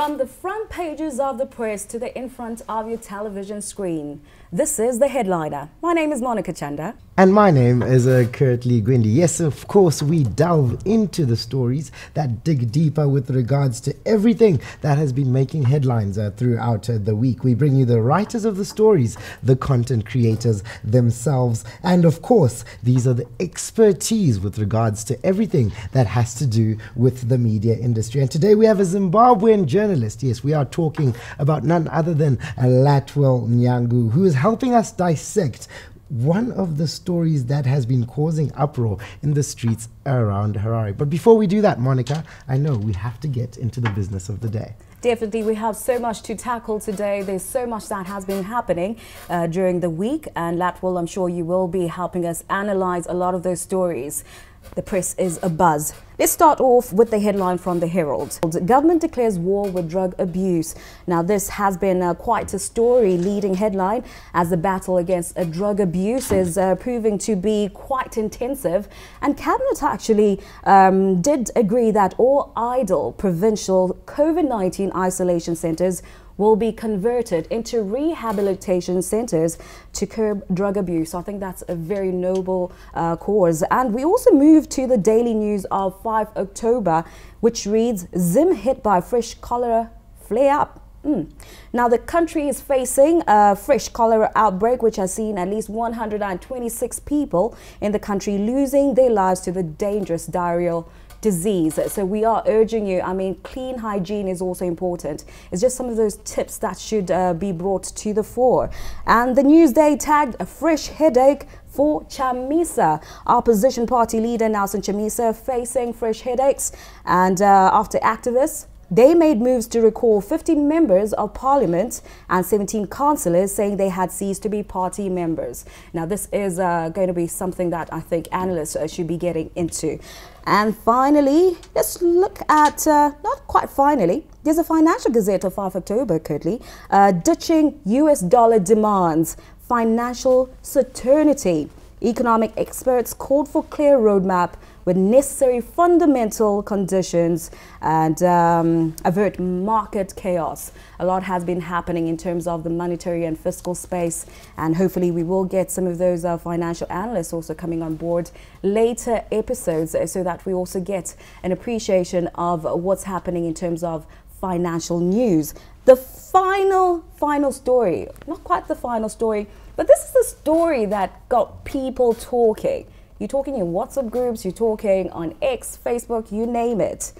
From the front pages of the press to the in front of your television screen, this is The Headliner. My name is Chanda. And my name is Curtly, Gwindi. Yes, of course, we delve into the stories that dig deeper with regards to everything that has been making headlines throughout the week. We bring you the writers of the stories, the content creators themselves, and of course, these are the expertise with regards to everything that has to do with the media industry. And today we have a Zimbabwean journalist. Yes, we are talking about none other than Latwell Nyangu, who is helping us dissect one of the stories that has been causing uproar in the streets around Harare. But before we do that, Monica, I know we have to get into the business of the day. Definitely, we have so much to tackle today. There's so much that has been happening during the week, and Latwell, I'm sure you will be helping us analyze a lot of those stories. The press is abuzz. Let's start off with the headline from the Herald. Government declares war with drug abuse. Now, this has been quite a story leading headline as the battle against drug abuse is proving to be quite intensive. And Cabinet actually did agree that all idle provincial COVID-19 isolation centers will be converted into rehabilitation centers to curb drug abuse. I think that's a very noble cause. And we also move to the daily news of 5 October, which reads, Zim hit by fresh cholera flare up. Now, the country is facing a fresh cholera outbreak, which has seen at least 126 people in the country losing their lives to the dangerous diarrheal disease. So we are urging you, I mean, clean hygiene is also important. It's just some of those tips that should be brought to the fore. And the Newsday tagged a fresh headache for Chamisa. Opposition party leader Nelson Chamisa facing fresh headaches, and after activists, they made moves to recall 15 members of parliament and 17 councillors saying they had ceased to be party members. Now, this is going to be something that I think analysts should be getting into. And finally, let's look at, not quite finally, there's a Financial Gazette of 5 October, Curtly, ditching US dollar demands, financial certainty. Economic experts called for clear roadmap with necessary fundamental conditions and avert market chaos. A lot has been happening in terms of the monetary and fiscal space, and hopefully we will get some of those financial analysts also coming on board later episodes so that we also get an appreciation of what's happening in terms of financial news. The final story, not quite the final story, but this is the story that got people talking. You're talking in WhatsApp groups, you're talking on X, Facebook, you name it.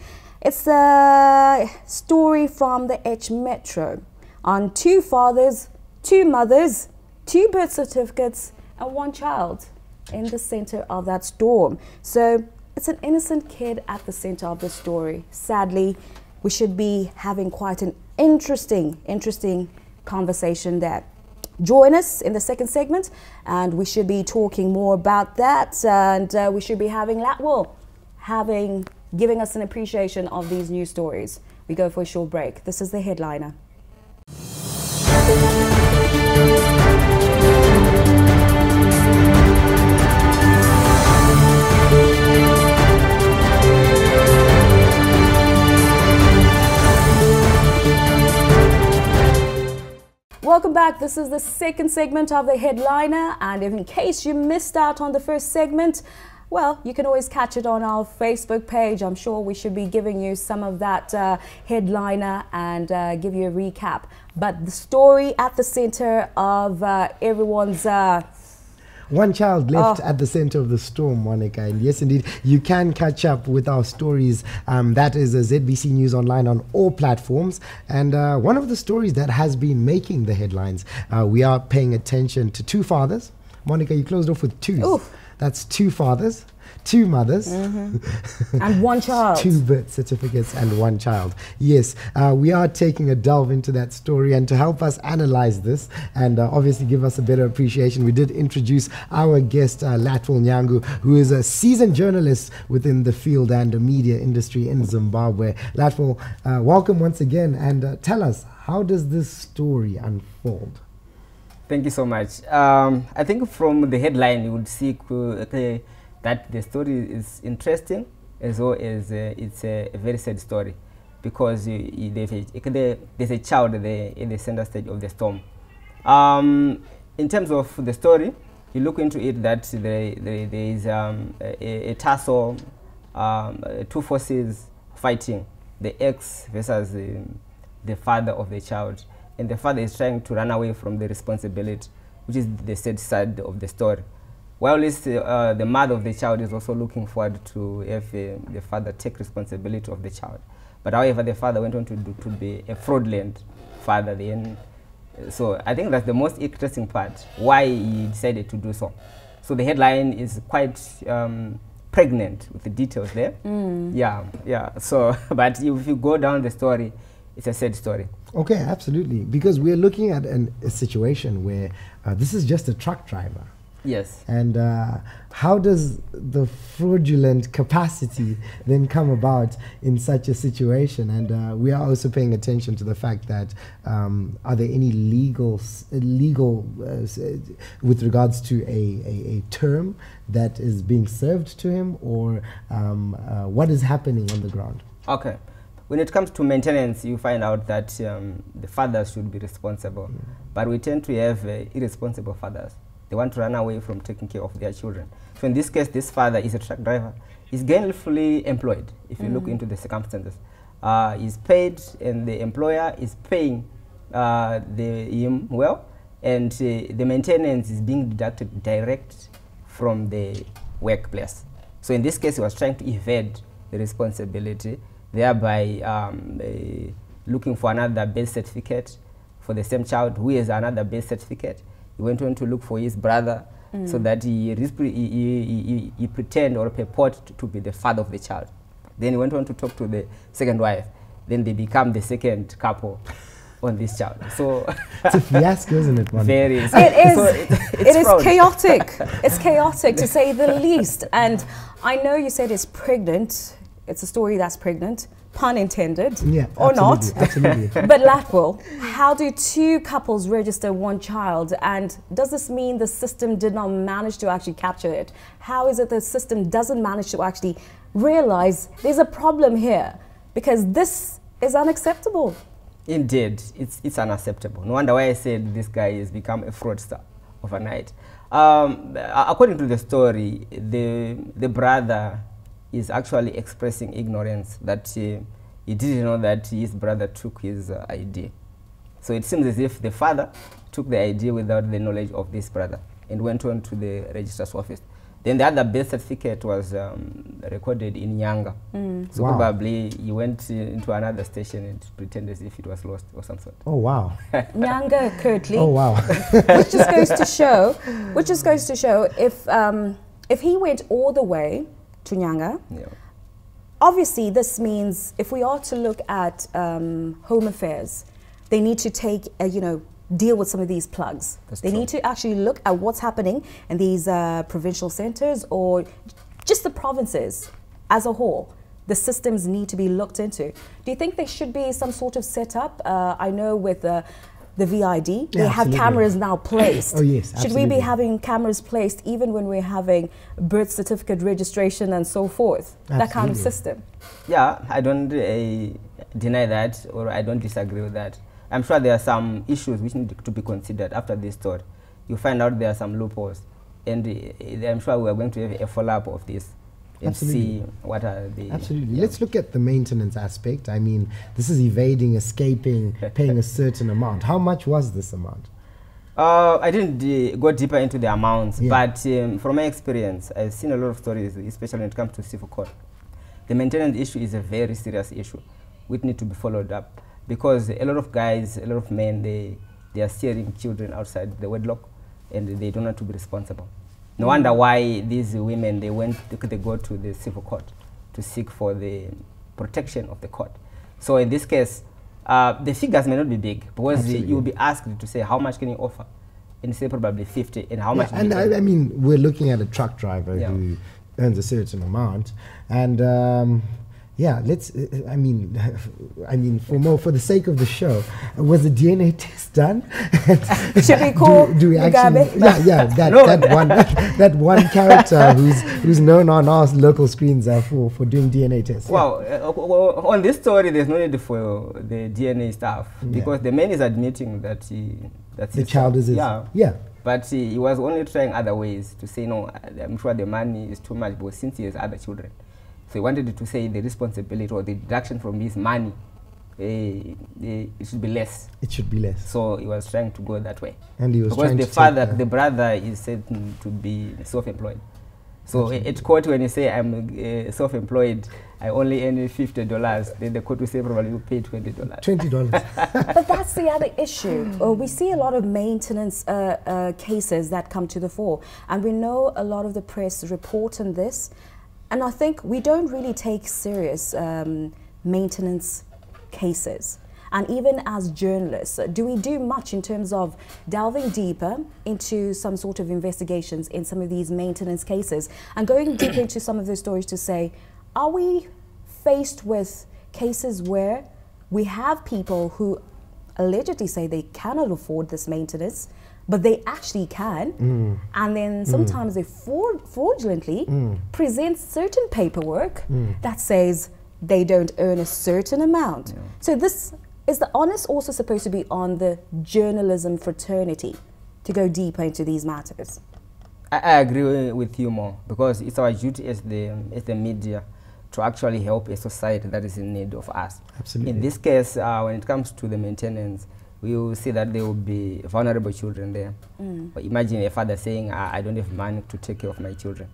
It's a story from the H Metro on 2 fathers, 2 mothers, 2 birth certificates, and 1 child in the center of that storm. So it's an innocent kid at the center of the story. Sadly, we should be having quite an interesting conversation there. Join us in the second segment, and we should be talking more about that, and we should be having Latwell giving us an appreciation of these news stories. We go for a short break. This is The Headliner. Welcome back. This is the second segment of The Headliner, and if in case you missed out on the first segment, well, you can always catch it on our Facebook page. I'm sure we should be giving you some of that headliner and give you a recap. But the story at the center of everyone's 1 child left at the center of the storm, Monica. And yes, indeed, you can catch up with our stories. That is a ZBC News Online on all platforms. And one of the stories that has been making the headlines, we are paying attention to 2 fathers. Monica, you closed off with 2. Oof. That's 2 fathers, 2 mothers, and 1 child. 2 birth certificates and 1 child. Yes, we are taking a delve into that story, and to help us analyze this and obviously give us a better appreciation, we did introduce our guest, Latwell Nyangu, who is a seasoned journalist within the field and the media industry in Zimbabwe. Latwell, welcome once again, and tell us, how does this story unfold? Thank you so much. I think from the headline you would see that the story is interesting, as well as it's a very sad story. because there's a child there in the center stage of the storm. In terms of the story, you look into it that there is a tussle, two forces fighting, the ex versus the father of the child. And the father is trying to run away from the responsibility, which is the sad side of the story. While the mother of the child is also looking forward to have the father take responsibility of the child. But however, the father went on to be a fraudulent father then. So I think that's the most interesting part, why he decided to do so. So the headline is quite pregnant with the details there. Yeah. So, but if you go down the story, it's a sad story. Okay, absolutely. Because we're looking at a situation where this is just a truck driver. Yes. And how does the fraudulent capacity then come about in such a situation? And we are also paying attention to the fact that are there any legal with regards to a term that is being served to him, or what is happening on the ground? Okay. When it comes to maintenance, you find out that the fathers should be responsible. But we tend to have irresponsible fathers. They want to run away from taking care of their children. So in this case, this father is a truck driver. He's gainfully employed, if you look into the circumstances. He's paid, and the employer is paying him well, and the maintenance is being deducted direct from the workplace. So in this case, he was trying to evade the responsibility, thereby looking for another birth certificate for the same child who has another birth certificate. He went on to look for his brother so that he pretend or purport to be the father of the child. Then he went on to talk to the second wife. Then they become the second couple on this child. So it's a fiasco, isn't it, man? Very. It is. So it is chaotic. It's chaotic, to say the least. And I know you said it's pregnant. It's a story that's pregnant, pun intended, yeah, or not. Absolutely. But Latwell, how do two couples register one child? And does this mean the system did not manage to actually capture it? How is it the system doesn't manage to actually realize there's a problem here? Because this is unacceptable. Indeed, it's unacceptable. No wonder why I said this guy has become a fraudster overnight. According to the story, the brother is actually expressing ignorance, that he didn't know that his brother took his ID. So it seems as if the father took the ID without the knowledge of this brother and went on to the registrar's office. Then the other birth certificate was recorded in Nyanga. So probably he went into another station and pretended as if it was lost or some sort. Oh, wow. Nyanga, Curtly. Oh, wow. Which just goes to show, if he went all the way to Nyanga, obviously this means if we are to look at home affairs, they need to take deal with some of these plugs. They need to actually look at what's happening in these provincial centers, or just the provinces as a whole. The systems need to be looked into. Do you think there should be some sort of setup? I know with the VID, they have cameras now placed. Oh yes, absolutely. Should we be having cameras placed even when we're having birth certificate registration and so forth? Absolutely. That kind of system. Yeah, I don't deny that, or I don't disagree with that. I'm sure there are some issues which need to be considered after this story. You find out there are some loopholes, and I'm sure we are going to have a follow-up of this and see what are the... Absolutely. Let's look at the maintenance aspect. I mean, this is evading, escaping, paying a certain amount. How much was this amount? I didn't go deeper into the amounts, but from my experience, I've seen a lot of stories, especially when it comes to civil court. The maintenance issue is a very serious issue which need to be followed up, because a lot of guys, a lot of men, they are steering children outside the wedlock, and they don't want to be responsible. No wonder why these women, they go to the civil court to seek for the protection of the court. So in this case, the figures may not be big, because you will be asked to say how much can you offer, and say probably 50, and how much. And I mean, we're looking at a truck driver who earns a certain amount, and Yeah, let's. I mean, for the sake of the show, was the DNA test done? Should we call do we actually? Mugabe? Yeah, that one character who's known on our local screens for doing DNA tests. Well, on this story, there's no need for the DNA stuff because the man is admitting that the child is his. Yeah. But he was only trying other ways to say, no, I'm sure the money is too much, but since he has other children. So he wanted to say the responsibility or the deduction from his money, it should be less. It should be less. So he was trying to go that way. And he was because trying the to father, the brother is said to be self-employed. So at court, when you say I'm self-employed, I only earn $50, then the court will say probably you pay $20. $20. But that's the other issue. We see a lot of maintenance cases that come to the fore, and we know a lot of the press report on this. And I think we don't really take serious maintenance cases. And even as journalists, do we do much in terms of delving deeper into some sort of investigations in some of these maintenance cases and going deeper into some of those stories to say, are we faced with cases where we have people who allegedly say they cannot afford this maintenance, but they actually can, and then sometimes they fraudulently present certain paperwork that says they don't earn a certain amount. Yeah. So this is the onus also supposed to be on the journalism fraternity to go deeper into these matters? I agree with you more because it's our duty as the media to actually help a society that is in need of us. Absolutely. In this case, when it comes to the maintenance, we will see that there will be vulnerable children there. But imagine a father saying, I don't have money to take care of my children.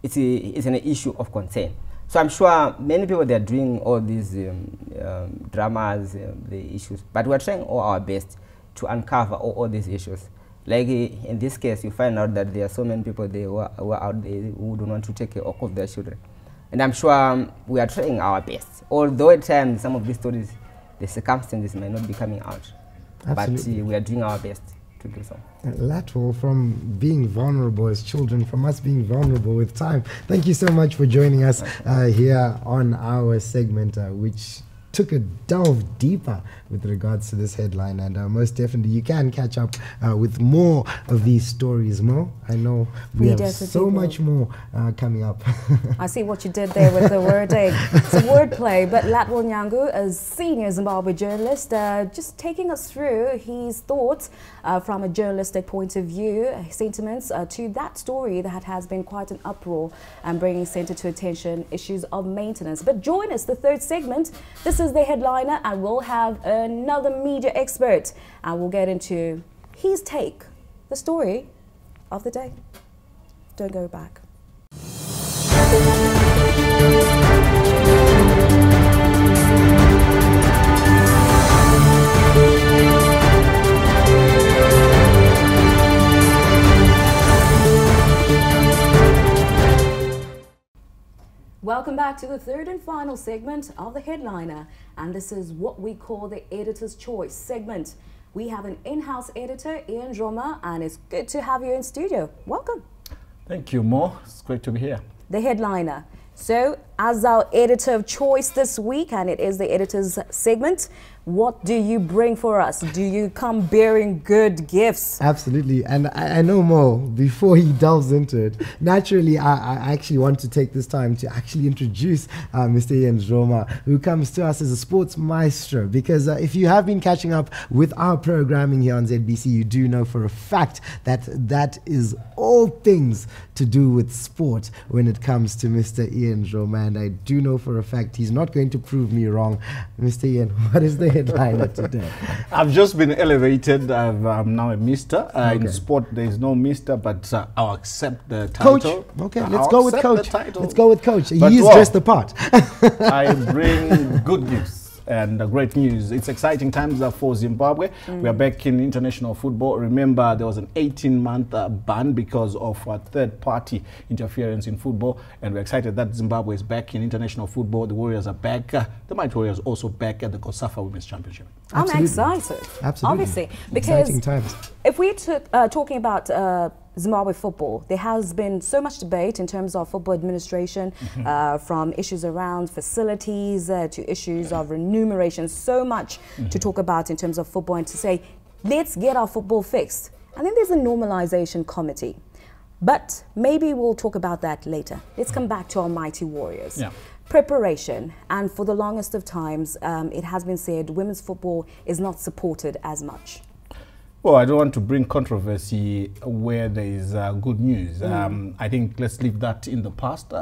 It's an issue of concern. So I'm sure many people, they're doing all these dramas, the issues, but we're trying all our best to uncover all these issues. Like in this case, you find out that there are so many people there who are out there who don't want to take care of their children. And I'm sure we are trying our best. Although at times some of these stories, the circumstances may not be coming out. Absolutely. But we are doing our best to do so. Lateral, from being vulnerable as children, from us being vulnerable with time. Thank you so much for joining us here on our segment, which took a delve deeper with regards to this headline, and most definitely you can catch up with more of these stories. Mo, I know we have so much more coming up. I see what you did there with the wording. It's a wordplay, but Latwal Nyangu, a senior Zimbabwe journalist, just taking us through his thoughts from a journalistic point of view, sentiments to that story that has been quite an uproar and bringing center to attention issues of maintenance. But join us, the third segment. This is the headliner, and we'll have another media expert, and we'll get into his take, the story of the day. Don't go back. Welcome back to the third and final segment of the headliner, and this is what we call the editor's choice segment. We have an in-house editor, Ian Roma, and it's good to have you in studio. Welcome. Thank you, Mo. It's great to be here. The headliner. So, as our editor of choice this week, and it is the editor's segment, what do you bring for us? Do you come bearing good gifts? Absolutely. And I know Mo, before he delves into it, naturally, I actually want to take this time to actually introduce Mr. Ian Roma, who comes to us as a sports maestro. Because if you have been catching up with our programming here on ZBC, you do know for a fact that that is all things to do with sport when it comes to Mr. Ian Roma. And I do know for a fact he's not going to prove me wrong. Mr. Ian, what is the headliner today? I've just been elevated. I'm now a Mister. In sport, there is no Mister, but I'll accept the title. Coach. Okay, let's go with Coach. Let's go with Coach. But he's dressed the part. I bring good news and great news. It's exciting times for Zimbabwe. We are back in international football. Remember, there was an 18-month ban because of third-party interference in football, and we're excited that Zimbabwe is back in international football. The Warriors are back. The Mighty Warriors also back at the COSAFA Women's Championship. I'm excited. Absolutely. Obviously, because exciting times. if we're talking about Zimbabwe football. There has been so much debate in terms of football administration, from issues around facilities to issues of remuneration. So much to talk about in terms of football, and to say, let's get our football fixed. And then there's a normalization committee. But maybe we'll talk about that later. Let's come back to our mighty warriors. Yeah. Preparation, and for the longest of times, it has been said women's football is not supported as much. Well, I don't want to bring controversy where there is good news. I think let's leave that in the past.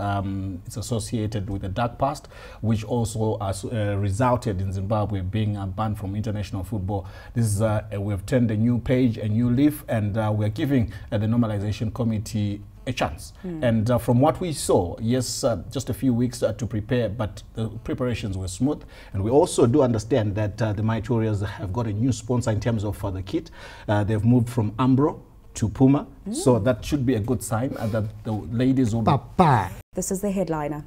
It's associated with the dark past, which also has resulted in Zimbabwe being banned from international football. This is we've turned a new page, a new leaf, and we're giving the normalization committee a chance. And from what we saw, yes, just a few weeks to prepare, but the preparations were smooth. And we also do understand that the Mighty Warriors have got a new sponsor in terms of the kit. They've moved from Umbro to Puma. So that should be a good sign that the ladies will Papa. This is the headliner.